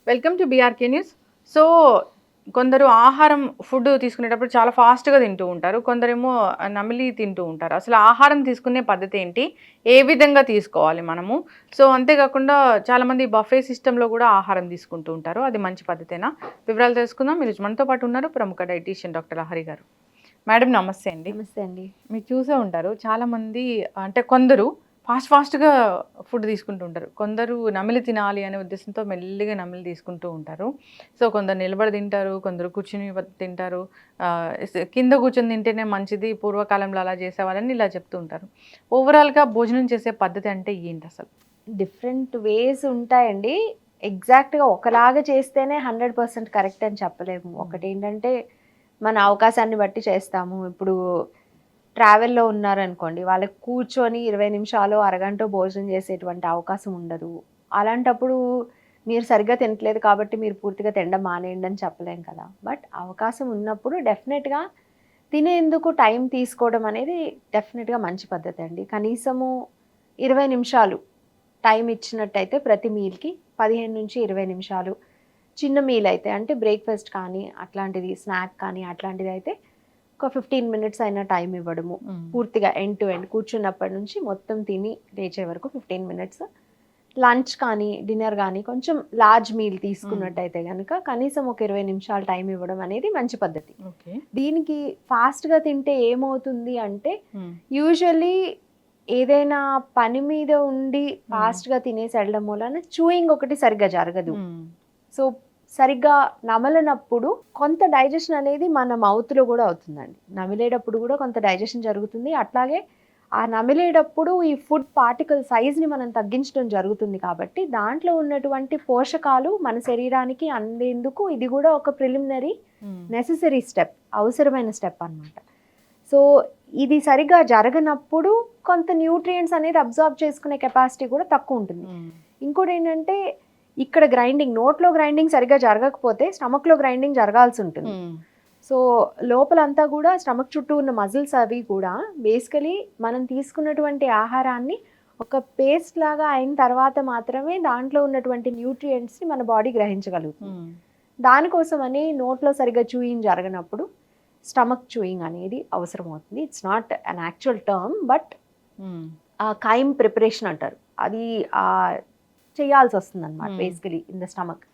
Welcome to BRK news. So, కొందరు food తీసుకునేటప్పుడు చాలా ఫాస్ట్‌గా తింటూ ఉంటారు. కొందరేమో నమిలి తింటూ ఉంటారు. అసలు ఆహారం తీసుకునే పద్ధతి ఏంటి? ఏ విధంగా తీసుకోవాలి మనము? సో, అంతే కాకుండా చాలామంది బఫే సిస్టమ్‌లో కూడా ఆహారం తీసుకుంటూ ఉంటారు. అది మంచి పద్ధతేనా? వివరాలు తెలుసుకుందాం. ఈరోజు మనతో పాటు ఉన్నారు ప్రముఖ డైటీషియన్ డాక్టర్ లహరి గారు. మేడం నమస్తే అండి. నమస్తే అండి. మీరు చూసే ఉంటారు చాలామంది అంటే కొందరు ఫాస్ట్‌గా ఫుడ్ తీసుకుంటూ ఉంటారు. కొందరు నమిలి తినాలి అనే ఉద్దేశంతో మెల్లిగా నమిలి తీసుకుంటూ ఉంటారు. సో, కొందరు నిలబడి తింటారు, కొందరు కూర్చొని తింటారు. కింద కూర్చొని తింటేనే మంచిది, పూర్వకాలంలో అలా చేసేవాళ్ళని ఇలా చెప్తూ ఉంటారు. ఓవరాల్‌గా భోజనం చేసే పద్ధతి అంటే ఏంటసలు? డిఫరెంట్ వేస్ ఉంటాయండి. ఎగ్జాక్ట్‌గా ఒకలాగా చేస్తేనే 100% కరెక్ట్ అని చెప్పలేము. ఒకటేంటంటే మన అవకాశాన్ని బట్టి చేస్తాము. ఇప్పుడు ట్రావెల్‌లో ఉన్నారనుకోండి, వాళ్ళకి కూర్చొని 20 నిమిషాలో, అరగంటో భోజనం చేసేటువంటి అవకాశం ఉండదు. అలాంటప్పుడు మీరు సరిగ్గా తినట్లేదు కాబట్టి మీరు పూర్తిగా తినడం మానేయండి అని చెప్పలేం కదా! బట్ అవకాశం ఉన్నప్పుడు డెఫినెట్‌గా తినేందుకు టైం తీసుకోవడం అనేది డెఫినెట్‌గా మంచి పద్ధతి అండి. కనీసము 20 నిమిషాలు టైం ఇచ్చినట్టయితే ప్రతి మీల్‌కి 15-20 నిమిషాలు. చిన్న మీల్ అయితే అంటే బ్రేక్‌ఫాస్ట్ కానీ, అట్లాంటిది స్నాక్ కానీ అట్లాంటిదైతే ఒక 15 మినిట్స్ అయినా టైం ఇవ్వడము. పూర్తిగా ఎండ్ టు ఎండ్ కూర్చున్నప్పటి నుంచి మొత్తం తిని లేచే వరకు 15 మినిట్స్. లంచ్ కానీ, డిన్నర్ గానీ కొంచెం లార్జ్ మీల్ తీసుకున్నట్టయితే గనక కనీసం ఒక 20 నిమిషాలు టైం ఇవ్వడం అనేది మంచి పద్ధతి. ఓకే. దీనికి ఫాస్ట్‌గా తింటే ఏమవుతుంది అంటే యూజువల్లీ ఏదైనా పని మీద ఉండి ఫాస్ట్‌గా తినేసి ఎళ్ళడం మూలాన చూయింగ్ ఒకటి సరిగ్గా జరగదు. సో, సరిగ్గా నమలనప్పుడు కొంత డైజెషన్ అనేది మన మౌత్‌లో గూడా అవుతుందండి. నమిలేటప్పుడు గూడా కొంత డైజెషన్ జరుగుతుంది. అట్లాగే ఆ నమిలేటప్పుడు ఈ ఫుడ్ పార్టికల్ సైజ్‌ని మనం తగ్గించడం జరుగుతుంది కాబట్టి, దాంట్లో ఉన్నటువంటి పోషకాలు మన శరీరానికి అందేందుకు ఇది గూడా ఒక ప్రిలిమినరీ నెసెసరీ స్టెప్. అవసరమైన స్టెప్ అన్నమాట. సో, ఇది సరిగ్గా జరగనప్పుడు కొంత న్యూట్రియంట్స్ అనేది అబ్జార్బ్ చేసుకునే కెపాసిటీ కూడా తక్కువుంటుంది. ఇంకోటేంటంటే ఇక్కడ నోట్లో గ్రైండింగ్ సరిగ్గా జరగకపోతే స్టమక్‌లో గ్రైండింగ్ జరగాల్సుంటుంది. సో, లోపలంతా గూడా స్టమక్ చుట్టూ ఉన్న మజిల్స్ అవి కూడా బేసికలీ మనం తీసుకున్నటువంటి ఆహారాన్ని ఒక పేస్ట్ లాగా అయిన తర్వాత మాత్రమే దాంట్లో ఉన్నటువంటి న్యూట్రియంట్స్‌ని మన బాడీ గ్రహించగలుగుతుంది. దానికోసమని నోట్లో సరిగ్గా చూయింగ్ జరగనప్పుడు స్టమక్ చూయింగ్ అనేది అవసరమవుతుంది. It's not an actual term but chyme preparation అంటారు. అది చేయాల్సొస్తుందనమాట basically in the stomach.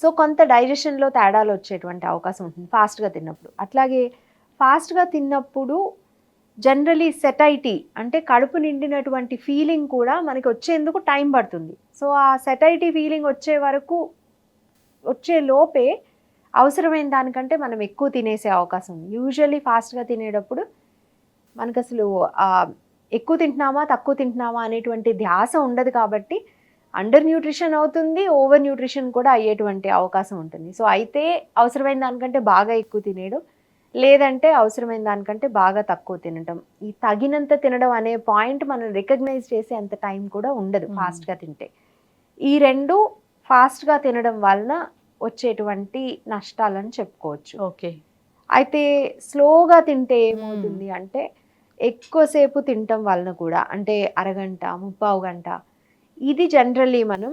So, కొంత డైజెషన్‌లో తేడాలు వచ్చేటువంటి అవకాశం ఉంటుంది ఫాస్ట్‌గా తిన్నప్పుడు. అట్లాగే ఫాస్ట్‌గా తిన్నప్పుడు జనరలీ సెటైటీ అంటే కడుపు నిండినటువంటి ఫీలింగ్ కూడా మనకి వచ్చేందుకు టైం పడుతుంది. సో, ఆ సెటైటీ ఫీలింగ్ వచ్చే వరకు వచ్చే లోపే అవసరమైన దానికంటే మనం ఎక్కువ తినేసే అవకాశం ఉంది. యూజువల్లీ ఫాస్ట్‌గా తినేటప్పుడు మనకసలు ఎక్కువ తింటున్నామా, తక్కువ తింటున్నామా అనేటువంటి ధ్యాస ఉండదు కాబట్టి అండర్ న్యూట్రిషన్ అవుతుంది. ఓవర్ న్యూట్రిషన్ కూడా అయ్యేటువంటి అవకాశం ఉంటుంది. సో, అయితే అవసరమైన దానికంటే బాగా ఎక్కువ తినేయడం, లేదంటే అవసరమైన దానికంటే బాగా తక్కువ తినటం. ఈ తగినంత తినడం అనే పాయింట్ మనం రికగ్నైజ్ చేసే అంత టైం కూడా ఉండదు ఫాస్ట్‌గా తింటే. ఈ 2 ఫాస్ట్‌గా తినడం వలన వచ్చేటువంటి నష్టాలని చెప్పుకోవచ్చు. ఓకే. అయితే స్లోగా తింటే ఏమవుతుంది అంటే, ఎక్కువసేపు తినటం వలన కూడా అంటే అరగంట, ముప్పావు గంట ఇది జనరల్లీ మనం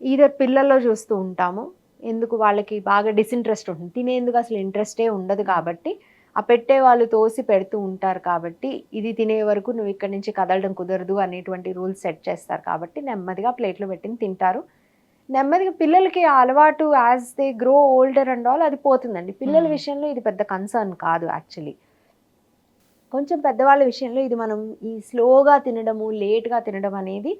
ఈథర్ పిల్లల్లో చూస్తూ ఉంటాము. ఎందుకు వాళ్ళకి బాగా డిసింట్రెస్ట్ ఉంటుంది. తినేందుకు అసలు ఇంట్రెస్టే ఉండదు కాబట్టి, ఆ పెట్టేవాళ్ళు తోసి పెడుతూ ఉంటారు కాబట్టి, ఇది తినే వరకు నువ్వు ఇక్కడి నుంచి కదలడం కుదరదు అనేటువంటి రూల్స్ సెట్ చేస్తారు కాబట్టి, నెమ్మదిగా ప్లేట్‌లో పెట్టింది తింటారు. నెమ్మదిగా పిల్లలకి ఆ అలవాటు as they grow older and all అది పోతుందండి. పిల్లల విషయంలో ఇది పెద్ద కన్సర్న్ కాదు యాక్చువల్లీ. కొంచెం పెద్దవాళ్ళ విషయంలో ఇది మనం ఈ స్లోగా తినడము, లేట్‌గా తినడం అనేది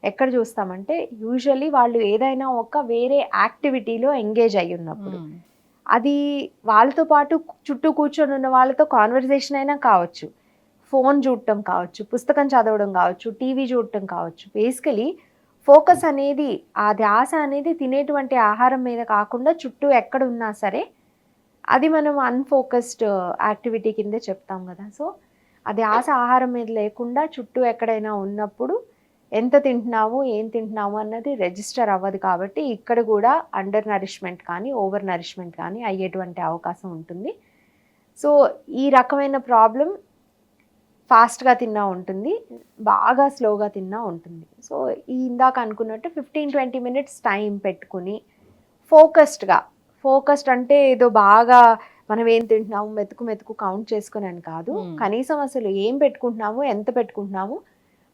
ఎక్కడ చూస్తామంటే యూజువల్లీ వాళ్ళు ఏదైనా ఒక వేరే యాక్టివిటీలో ఎంగేజ్ అయ్యి ఉన్నప్పుడు. అది వాళ్ళతో పాటు చుట్టూ కూర్చొని ఉన్న వాళ్ళతో కాన్వర్సేషన్ అయినా కావచ్చు. ఫోన్ చూడటం కావచ్చు, పుస్తకం చదవడం కావచ్చు, టీవీ చూడటం కావచ్చు. బేసికలీ ఫోకస్ అనేది ఆ ధ్యాస అనేది తినేటువంటి ఆహారం మీద కాకుండా చుట్టూ ఎక్కడున్నా సరే అది మనం అన్‌ఫోకస్డ్ యాక్టివిటీ కిందే చెప్తాం గదా! సో, ఆ ధ్యాస ఆహారం మీద లేకుండా చుట్టూ ఎక్కడైనా ఉన్నప్పుడు ఎంత తింటున్నాము, ఏం తింటున్నాము అన్నది రిజిస్టర్ అవ్వదు కాబట్టి ఇక్కడ గూడా అండర్ నరిష్‌మెంట్ కానీ, ఓవర్ నరిష్‌మెంట్ కానీ అయ్యేటువంటి అవకాశం ఉంటుంది. సో, ఈ రకమైన ప్రాబ్లమ్ ఫాస్ట్‌గా తిన్నా ఉంటుంది. బాగా స్లోగా తిన్నా ఉంటుంది. సో, ఈ ఇందాక అనుకున్నట్టు 15-20 మినిట్స్ టైం పెట్టుకొని ఫోకస్డ్ అంటే ఏదో బాగా మనం ఏం తింటున్నాము మెతుకు కౌంట్ చేసుకుని అని కాదు. కనీసం అసలు ఏం పెట్టుకుంటున్నాము, ఎంత పెట్టుకుంటున్నాము,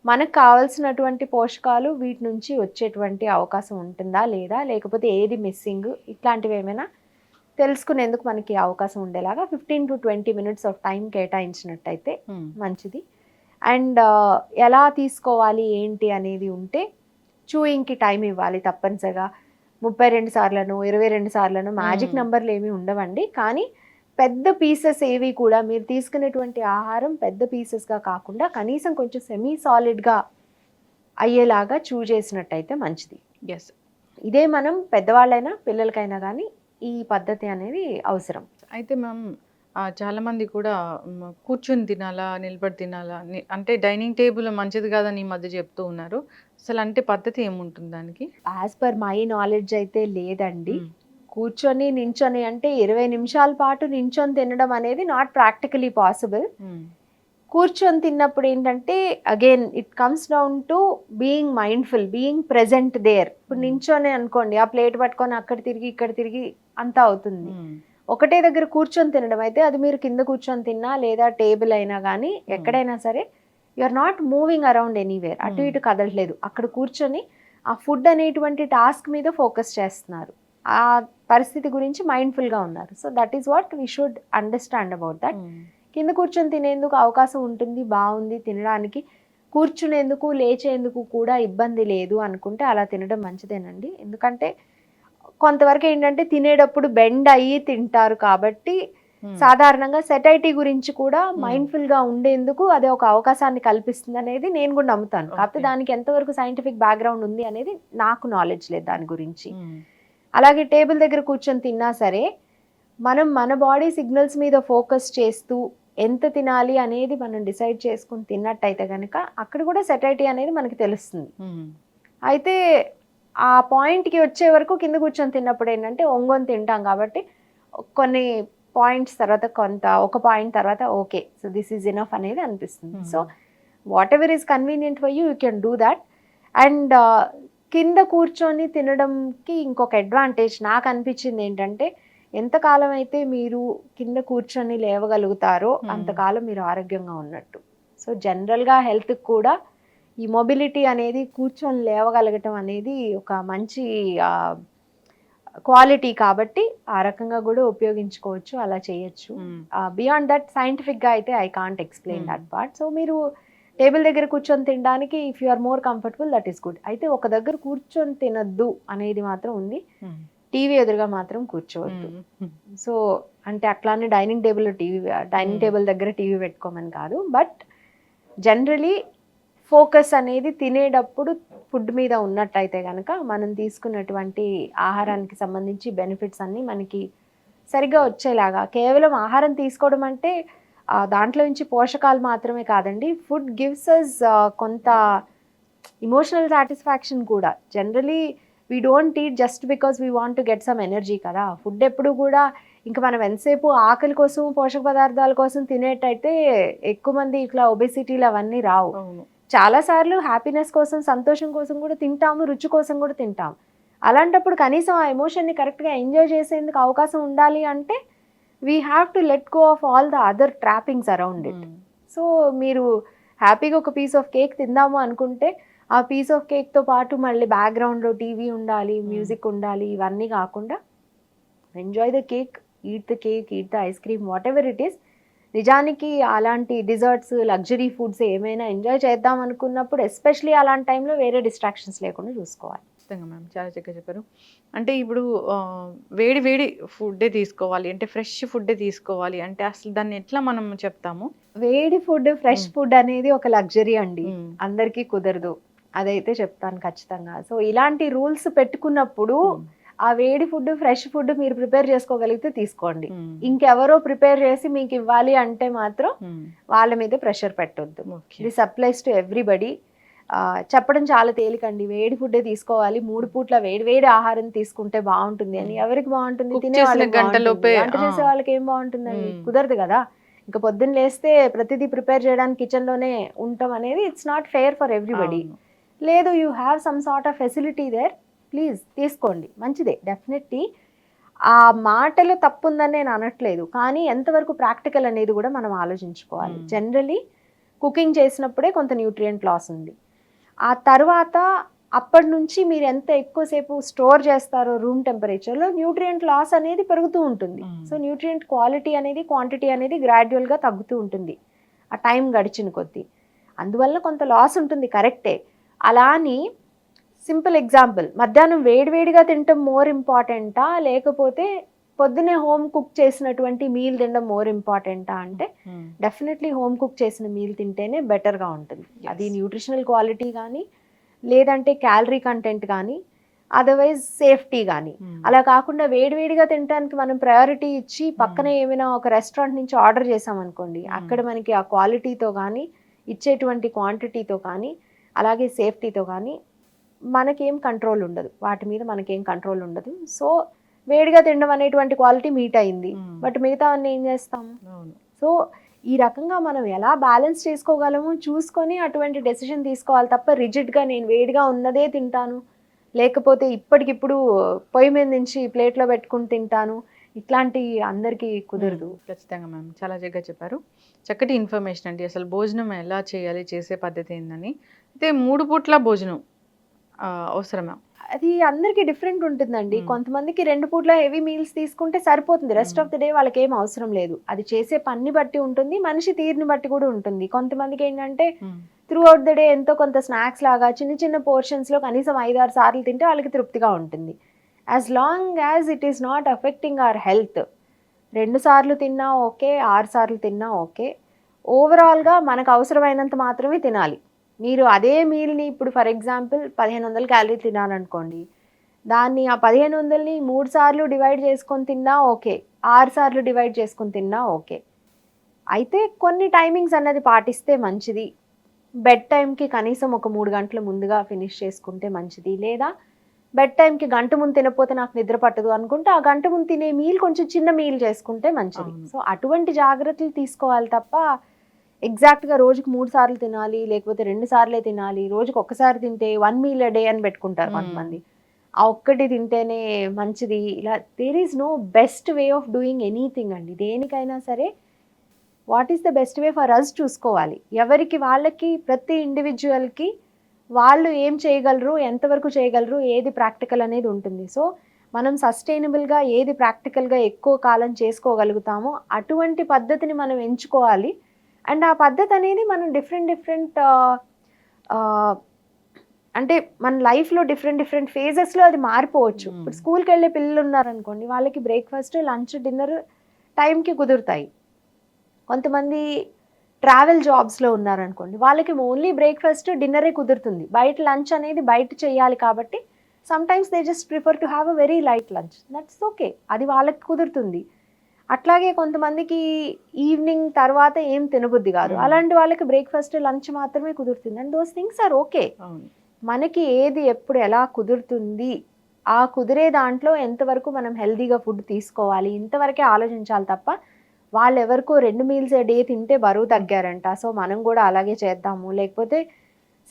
మనకు కావాల్సినటువంటి పోషకాలు వీటి నుంచి వచ్చేటువంటి అవకాశం ఉంటుందా లేదా, లేకపోతే ఏది మిస్సింగ్, ఇట్లాంటివి ఏమైనా తెలుసుకునేందుకు మనకి అవకాశం ఉండేలాగా 15 to 20 minutes ఆఫ్ టైం కేటాయించినట్టయితే మంచిది. అండ్ ఎలా తీసుకోవాలి ఏంటి అనేది ఉంటే చూయింగ్కి టైం ఇవ్వాలి తప్పనిసరిగా. 32 సార్లను 22 సార్లను మ్యాజిక్ నెంబర్లు ఏమీ ఉండవండి. కానీ పెద్ద పీసెస్ ఏవి కూడా మీరు తీసుకునేటువంటి ఆహారం పెద్ద పీసెస్గా కాకుండా కనీసం కొంచెం సెమీ సాలిడ్గా అయ్యేలాగా చేసినట్టయితే మంచిది. ఎస్. ఇదే మనం పెద్దవాళ్ళైనా పిల్లలకైనా కానీ ఈ పద్ధతి అనేది అవసరం. అయితే మ్యామ్ చాలామంది కూడా కూర్చొని తినాలా నిలబడి తినాలా అంటే డైనింగ్ టేబుల్ మంచిది కాదని ఈ మధ్య చెప్తూ ఉన్నారు. అసలు అంటే పద్ధతి ఏముంటుంది దానికి? యాజ్ పర్ మై నాలెడ్జ్ అయితే లేదండి. కూర్చొని నించొని అంటే 20 నిమిషాల పాటు నించొని తినడం అనేది నాట్ ప్రాక్టికలీ పాసిబుల్. కూర్చొని తిన్నప్పుడు ఏంటంటే again it comes down to being mindful, being present there. ఇప్పుడు నించొని అనుకోండి, ఆ ప్లేట్ పట్టుకొని అక్కడ తిరిగి ఇక్కడ తిరిగి అంతా అవుతుంది. ఒకటే దగ్గర కూర్చొని తినడం అయితే అది మీరు కింద కూర్చొని తిన్నా లేదా టేబుల్ అయినా కానీ ఎక్కడైనా సరే you are not moving around anywhere, అటు ఇటు కదలట్లేదు. అక్కడ కూర్చొని ఆ ఫుడ్ అనేటువంటి టాస్క్ మీద ఫోకస్ చేస్తున్నారు, ఆ పరిస్థితి గురించి మైండ్ఫుల్గా ఉన్నారు. So that is what we should understand about that. కింద కూర్చొని తినేందుకు అవకాశం ఉంటుంది, బాగుంది తినడానికి, కూర్చునేందుకు లేచేందుకు కూడా ఇబ్బంది లేదు అనుకుంటే అలా తినడం మంచిదేనండి. ఎందుకంటే కొంతవరకు ఏంటంటే తినేటప్పుడు బెండ్ అయ్యి తింటారు కాబట్టి సాధారణంగా సెటైటీ గురించి కూడా మైండ్ఫుల్గా ఉండేందుకు అదే ఒక అవకాశాన్ని కల్పిస్తుంది అనేది నేను కూడా నమ్ముతాను. కాకపోతే దానికి ఎంతవరకు సైంటిఫిక్ బ్యాక్గ్రౌండ్ ఉంది అనేది నాకు నాలెడ్జ్ లేదు దాని గురించి. అలాగే టేబుల్ దగ్గర కూర్చొని తిన్నా సరే మనం మన బాడీ సిగ్నల్స్ మీద ఫోకస్ చేస్తూ ఎంత తినాలి అనేది మనం డిసైడ్ చేసుకుని తిన్నట్టయితే కనుక అక్కడ కూడా సెటైటీ అనేది మనకి తెలుస్తుంది. అయితే ఆ పాయింట్కి వచ్చే వరకు కింద కూర్చొని తిన్నప్పుడు ఏంటంటే ఒంగొని తింటాం కాబట్టి కొన్ని పాయింట్స్ తర్వాత ఒక పాయింట్ తర్వాత okay so this is enough అనేది అనిపిస్తుంది. So what ever is convenient for you can do that. And కింద కూర్చొని తినడంకి ఇంకొక అడ్వాంటేజ్ నాకు అనిపించింది ఏంటంటే ఎంతకాలం అయితే మీరు కింద కూర్చొని లేవగలుగుతారో అంతకాలం మీరు ఆరోగ్యంగా ఉన్నట్టు. సో జనరల్గా హెల్త్కి కూడా ఈ మొబిలిటీ అనేది కూర్చొని లేవగలగటం అనేది ఒక మంచి క్వాలిటీ కాబట్టి ఆ రకంగా కూడా ఉపయోగించుకోవచ్చు, అలా చేయొచ్చు. బియాండ్ దట్ సైంటిఫిక్గా అయితే I can't explain that part. So మీరు టేబుల్ దగ్గర కూర్చొని తినడానికి if you are more comfortable that is good. అయితే ఒక దగ్గర కూర్చొని తినద్దు అనేది మాత్రం ఉంది, టీవీ ఎదురుగా మాత్రం కూర్చోవద్దు. సో అంటే అట్లానే డైనింగ్ టేబుల్ దగ్గర టీవీ పెట్టుకోమని కాదు, బట్ జనరలీ ఫోకస్ అనేది తినేటప్పుడు ఫుడ్ మీద ఉన్నట్టయితే కనుక మనం తీసుకున్నటువంటి ఆహారానికి సంబంధించి బెనిఫిట్స్ అన్నీ మనకి సరిగ్గా వచ్చేలాగా. కేవలం ఆహారం తీసుకోవడం అంటే దాంట్లో నుంచి పోషకాలు మాత్రమే కాదండి, ఫుడ్ గివ్స్ అస్ కొంత ఇమోషనల్ సాటిస్ఫాక్షన్ కూడా. Generally we don't eat just because we want to get some energy కదా. ఫుడ్ ఎప్పుడు కూడా ఇంకా మనం ఎంతసేపు ఆకలి కోసం పోషక పదార్థాల కోసం తినేటైతే ఎక్కువ మంది ఇట్లా ఒబెసిటీలు అవన్నీ రావు. చాలాసార్లు హ్యాపీనెస్ కోసం సంతోషం కోసం కూడా తింటాము, రుచి కోసం కూడా తింటాము. అలాంటప్పుడు కనీసం ఆ ఎమోషన్ని కరెక్ట్గా ఎంజాయ్ చేసేందుకు అవకాశం ఉండాలి అంటే we have to let go of all the other trappings around it. So మీరు హ్యాపీగా ఒక పీస్ ఆఫ్ కేక్ తిందాము అనుకుంటే ఆ పీస్ ఆఫ్ కేక్తో పాటు మళ్ళీ బ్యాక్గ్రౌండ్లో టీవీ ఉండాలి, మ్యూజిక్ ఉండాలి, ఇవన్నీ కాకుండా enjoy the cake, eat the ice cream, what ever it is. నిజానికి అలాంటి డిజర్ట్స్, లగ్జరీ ఫుడ్స్ ఏమైనా ఎంజాయ్ చేద్దాం అనుకున్నప్పుడు ఎస్పెషలీ అలాంటి టైంలో వేరే డిస్ట్రాక్షన్స్ లేకుండా చూసుకోవాలి. ఖచ్చితంగా మ్యామ్, చాలా చక్కగా చెప్పారు. అంటే ఇప్పుడు వేడి వేడి ఫుడ్డే తీసుకోవాలి అంటే ఫ్రెష్ ఫుడ్డే తీసుకోవాలి అంటే అసలు దాన్ని ఎట్లా మనం చెప్తాము? వేడి ఫుడ్, ఫ్రెష్ ఫుడ్ అనేది ఒక లగ్జరీ అండి, అందరికీ కుదరదు, అదైతే చెప్తాను ఖచ్చితంగా. సో ఇలాంటి రూల్స్ పెట్టుకున్నప్పుడు ఆ వేడి ఫుడ్, ఫ్రెష్ ఫుడ్ మీరు ప్రిపేర్ చేసుకోగలిగితే తీసుకోండి. ఇంకెవరో ప్రిపేర్ చేసి మీకు ఇవ్వాలి అంటే మాత్రం వాళ్ళ మీద ప్రెషర్ పెట్టొద్దు. This applies to everybody. చెప్పడం చాలా తేలికండి, వేడి ఫుడ్డే తీసుకోవాలి, 3 పూట్ల వేడి ఆహారం తీసుకుంటే బాగుంటుంది అని. ఎవరికి బాగుంటుంది? తినే వాళ్ళకి. వంట చేసే వాళ్ళకి ఏం బాగుంటుందండి? కుదరదు కదా. ఇంకా పొద్దున్న లేస్తే ప్రతిదీ ప్రిపేర్ చేయడానికి కిచెన్లోనే ఉండటం అనేది it's not fair for everybody. లేదు, you have some sort of facility there, please తీసుకోండి, మంచిదే డెఫినెట్లీ. ఆ మాటలో తప్పు ఉందని నేను అనట్లేదు, కానీ ఎంతవరకు ప్రాక్టికల్ అనేది కూడా మనం ఆలోచించుకోవాలి. జనరలీ కుకింగ్ చేసినప్పుడే కొంత న్యూట్రియంట్ లాస్ ఉంది. ఆ తర్వాత అప్పటి నుంచి మీరు ఎంత ఎక్కువసేపు స్టోర్ చేస్తారో రూమ్ టెంపరేచర్లో న్యూట్రియంట్ లాస్ అనేది పెరుగుతూ ఉంటుంది. సో న్యూట్రియంట్ క్వాలిటీ అనేది క్వాంటిటీ అనేది గ్రాడ్యువల్గా తగ్గుతూ ఉంటుంది ఆ టైం గడిచిన కొద్దీ. అందువల్ల కొంత లాస్ ఉంటుంది, కరెక్టే. అలా అని సింపుల్ ఎగ్జాంపుల్, మధ్యాహ్నం వేడివేడిగా తినటం మోర్ ఇంపార్టెంటా, లేకపోతే పొద్దునే హోమ్ కుక్ చేసినటువంటి మీల్ తినడం మోర్ ఇంపార్టెంటా అంటే డెఫినెట్లీ హోమ్ కుక్ చేసిన మీల్ తింటేనే బెటర్గా ఉంటుంది. అది న్యూట్రిషనల్ క్వాలిటీ కానీ, లేదంటే క్యాలరీ కంటెంట్ కానీ, అదర్వైజ్ సేఫ్టీ కానీ. అలా కాకుండా వేడివేడిగా తినడానికి మనం ప్రయారిటీ ఇచ్చి పక్కనే ఏమైనా ఒక రెస్టారెంట్ నుంచి ఆర్డర్ చేసామనుకోండి, అక్కడ మనకి ఆ క్వాలిటీతో కానీ, ఇచ్చేటువంటి క్వాంటిటీతో కానీ, అలాగే సేఫ్టీతో కానీ మనకేం కంట్రోల్ ఉండదు, వాటి మీద మనకేం కంట్రోల్ ఉండదు. సో వేడిగా తినడం అనేటువంటి క్వాలిటీ మీట్ అయింది, బట్ మిగతా అన్నీ ఏం చేస్తాము? సో ఈ రకంగా మనం ఎలా బ్యాలెన్స్ చేసుకోగలము చూసుకొని అటువంటి డెసిషన్ తీసుకోవాలి తప్ప రిజిడ్గా నేను వేడిగా ఉన్నదే తింటాను, లేకపోతే ఇప్పటికిప్పుడు పొయ్యి మీద నుంచి ప్లేట్లో పెట్టుకుని తింటాను, ఇట్లాంటి అందరికీ కుదరదు. ఖచ్చితంగా మ్యామ్, చాలా చక్కగా చెప్పారు. చక్కటి ఇన్ఫర్మేషన్ అండి. అసలు భోజనం ఎలా చేయాలి, చేసే పద్ధతి ఏందని. అయితే 3 పూట్ల భోజనం అవసరమా? అది అందరికీ డిఫరెంట్ ఉంటుందండి. కొంతమందికి 2 పూట్ల హెవీ మీల్స్ తీసుకుంటే సరిపోతుంది, రెస్ట్ ఆఫ్ ద డే వాళ్ళకి ఏం అవసరం లేదు. అది చేసే పని బట్టి ఉంటుంది, మనిషి తీరుని బట్టి కూడా ఉంటుంది. కొంతమందికి ఏంటంటే త్రూ అవుట్ ద డే ఎంతో కొంత స్నాక్స్ లాగా చిన్న చిన్న పోర్షన్స్లో కనీసం 5-6 సార్లు తింటే వాళ్ళకి తృప్తిగా ఉంటుంది. As long as it is not affecting our health, 2 సార్లు తిన్నా ఓకే, 6 సార్లు తిన్నా ఓకే. ఓవరాల్గా మనకు అవసరమైనంత మాత్రమే తినాలి. మీరు అదే మీల్ని ఇప్పుడు ఫర్ ఎగ్జాంపుల్ 1500 క్యాలరీ తినాలనుకోండి, దాన్ని ఆ 1500ని 3 సార్లు డివైడ్ చేసుకొని తిన్నా ఓకే, 6 సార్లు డివైడ్ చేసుకొని తిన్నా ఓకే. అయితే కొన్ని టైమింగ్స్ అన్నది పాటిస్తే మంచిది. బెడ్ టైంకి కనీసం ఒక 3 గంటల ముందుగా ఫినిష్ చేసుకుంటే మంచిది. లేదా బెడ్ టైంకి గంట ముందు తినకపోతే నాకు నిద్ర పట్టదు అనుకుంటే ఆ గంట ముందు తినే మీల్ కొంచెం చిన్న మీల్ చేసుకుంటే మంచిది. సో అటువంటి జాగ్రత్తలు తీసుకోవాలి తప్ప ఎగ్జాక్ట్గా రోజుకి 3 సార్లు తినాలి, లేకపోతే 2 సార్లే తినాలి, రోజుకి ఒక్కసారి తింటే 1 మీల్ అ డే అని పెట్టుకుంటారు కొంతమంది. ఆ ఒక్కటి తింటేనే మంచిది, ఇలా there is no best way of doing anything అండి. దేనికైనా సరే what is the best way for us చూసుకోవాలి. ఎవరికి వాళ్ళకి, ప్రతి ఇండివిజువల్కి వాళ్ళు ఏం చేయగలరు, ఎంతవరకు చేయగలరు, ఏది ప్రాక్టికల్ అనేది ఉంటుంది. సో మనం సస్టైనబుల్గా ఏది ప్రాక్టికల్గా ఎక్కువ కాలం చేసుకోగలుగుతామో అటువంటి పద్ధతిని మనం ఎంచుకోవాలి. అండ్ ఆ పద్ధతి అనేది మనం డిఫరెంట్ అంటే మన లైఫ్లో డిఫరెంట్ ఫేజెస్లో అది మారిపోవచ్చు. ఇప్పుడు స్కూల్కి వెళ్ళే పిల్లలు ఉన్నారనుకోండి, వాళ్ళకి బ్రేక్ఫాస్ట్, లంచ్, డిన్నర్ టైంకి కుదురుతాయి. కొంతమంది ట్రావెల్ జాబ్స్లో ఉన్నారనుకోండి, వాళ్ళకి ఓన్లీ బ్రేక్ఫాస్ట్, డిన్నరే కుదురుతుంది. బయట లంచ్ అనేది బయట చేయాలి కాబట్టి sometimes they just prefer to have a very light lunch, that's okay, అది వాళ్ళకి కుదురుతుంది. అట్లాగే కొంతమందికి ఈవినింగ్ తర్వాత ఏం తినబుద్ధి కాదు, అలాంటి వాళ్ళకి బ్రేక్ఫాస్ట్, లంచ్ మాత్రమే కుదురుతుంది. And those things are okay. మనకి ఏది ఎప్పుడు ఎలా కుదురుతుంది, ఆ కుదిరే దాంట్లో ఎంతవరకు మనం హెల్తీగా ఫుడ్ తీసుకోవాలి, ఇంతవరకే ఆలోచించాలి తప్ప వాళ్ళు ఎవరికో 2 మీల్స్ a డే తింటే బరువు తగ్గారంట, సో మనం కూడా అలాగే చేద్దాము, లేకపోతే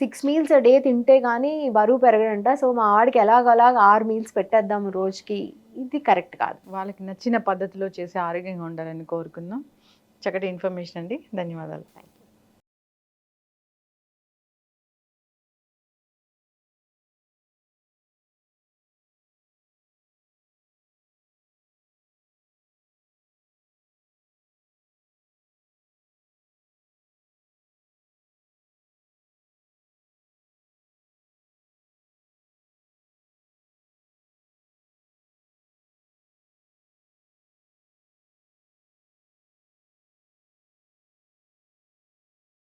6 మీల్స్ a డే తింటే కానీ బరువు పెరగడంట, సో మా వాడికి ఎలాగోలాగ 6 మీల్స్ పెట్టేద్దాము రోజుకి, ఇది కరెక్ట్ కాదు. వాళ్ళకి నచ్చిన పద్ధతిలో చేసి ఆరోగ్యంగా ఉండాలని కోరుకుందాం. చక్కటి ఇన్ఫర్మేషన్ అండి, ధన్యవాదాలు.